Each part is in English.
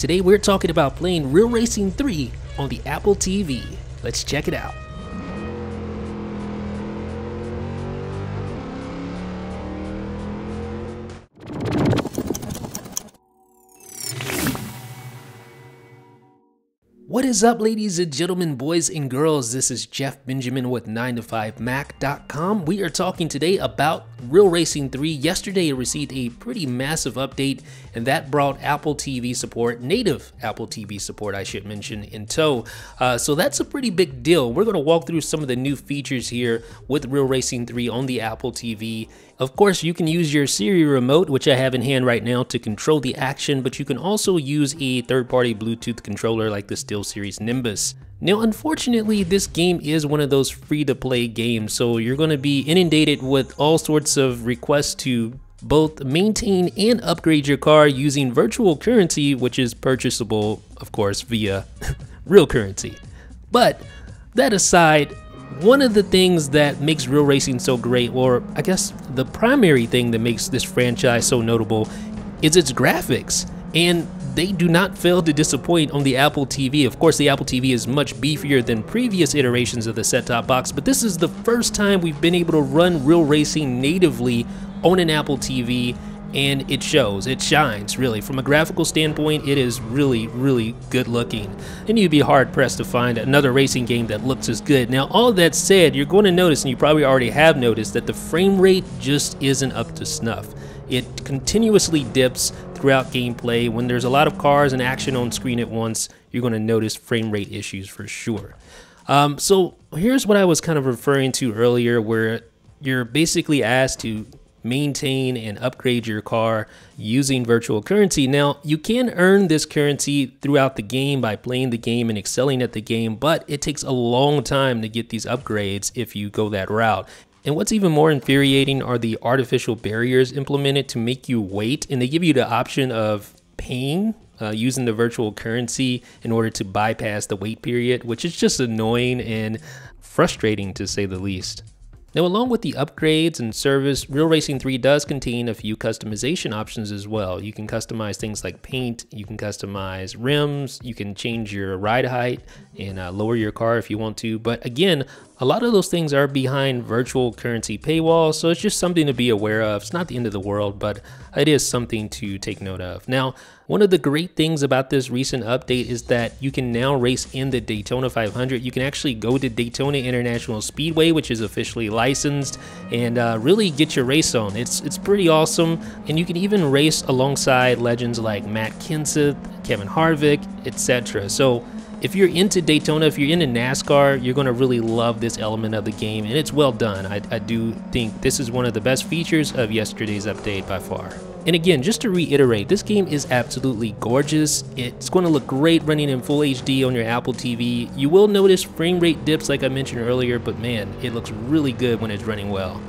Today we're talking about playing Real Racing 3 on the Apple TV. Let's check it out. What is up, ladies and gentlemen, boys and girls? This is Jeff Benjamin with 9to5mac.com. We are talking today about Real Racing 3. Yesterday it received a pretty massive update, and that brought Apple TV support, native Apple TV support I should mention, in tow. So that's a pretty big deal. We're going to walk through some of the new features here with Real Racing 3 on the Apple TV. Of course, you can use your Siri remote, which I have in hand right now, to control the action, but you can also use a third-party Bluetooth controller like the SteelSeries Nimbus. Now, unfortunately, this game is one of those free-to-play games, so you're going to be inundated with all sorts of requests to both maintain and upgrade your car using virtual currency, which is purchasable, of course, via real currency. But that aside, one of the things that makes Real Racing so great, or I guess the primary thing that makes this franchise so notable, is its graphics. And they do not fail to disappoint on the Apple TV. Of course, the Apple TV is much beefier than previous iterations of the set-top box, but this is the first time we've been able to run Real Racing natively on an Apple TV, and it shows, it shines, really. From a graphical standpoint, it is really, really good looking. And you'd be hard-pressed to find another racing game that looks as good. Now, all of that said, you're going to notice, and you probably already have noticed, that the frame rate just isn't up to snuff. It continuously dips throughout gameplay. When there's a lot of cars and action on screen at once, you're going to notice frame rate issues for sure. So here's what I was kind of referring to earlier, where you're basically asked to maintain and upgrade your car using virtual currency. Now, you can earn this currency throughout the game by playing the game and excelling at the game, but it takes a long time to get these upgrades if you go that route. And what's even more infuriating are the artificial barriers implemented to make you wait, and they give you the option of paying using the virtual currency in order to bypass the wait period, which is just annoying and frustrating to say the least. Now, along with the upgrades and service, Real Racing 3 does contain a few customization options as well. You can customize things like paint, you can customize rims, you can change your ride height and lower your car if you want to. But again, a lot of those things are behind virtual currency paywalls, so it's just something to be aware of. It's not the end of the world, but it is something to take note of. Now, one of the great things about this recent update is that you can now race in the Daytona 500. You can actually go to Daytona International Speedway, which is officially licensed, and really get your race on. It's pretty awesome, and you can even race alongside legends like Matt Kenseth, Kevin Harvick, etc. So if you're into Daytona, if you're into NASCAR, you're going to really love this element of the game, and it's well done. I do think this is one of the best features of yesterday's update by far. And again, just to reiterate, this game is absolutely gorgeous. It's going to look great running in full HD on your Apple TV. You will notice frame rate dips like I mentioned earlier, but man, it looks really good when it's running well.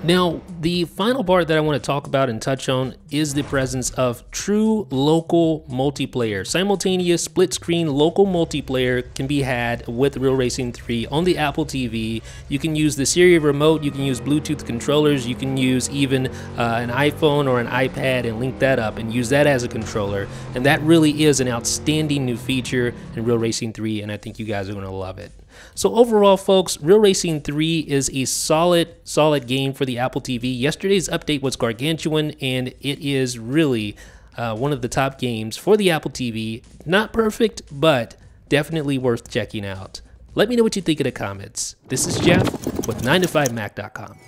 Now, the final part that I want to talk about and touch on is the presence of true local multiplayer. Simultaneous split-screen local multiplayer can be had with Real Racing 3 on the Apple TV. You can use the Siri remote, you can use Bluetooth controllers, you can use even an iPhone or an iPad and link that up and use that as a controller. And that really is an outstanding new feature in Real Racing 3, and I think you guys are going to love it. So overall, folks, Real Racing 3 is a solid game for the Apple TV. Yesterday's update was gargantuan, and it is really one of the top games for the Apple TV. Not perfect, but definitely worth checking out. Let me know what you think in the comments. This is Jeff with 9to5mac.com.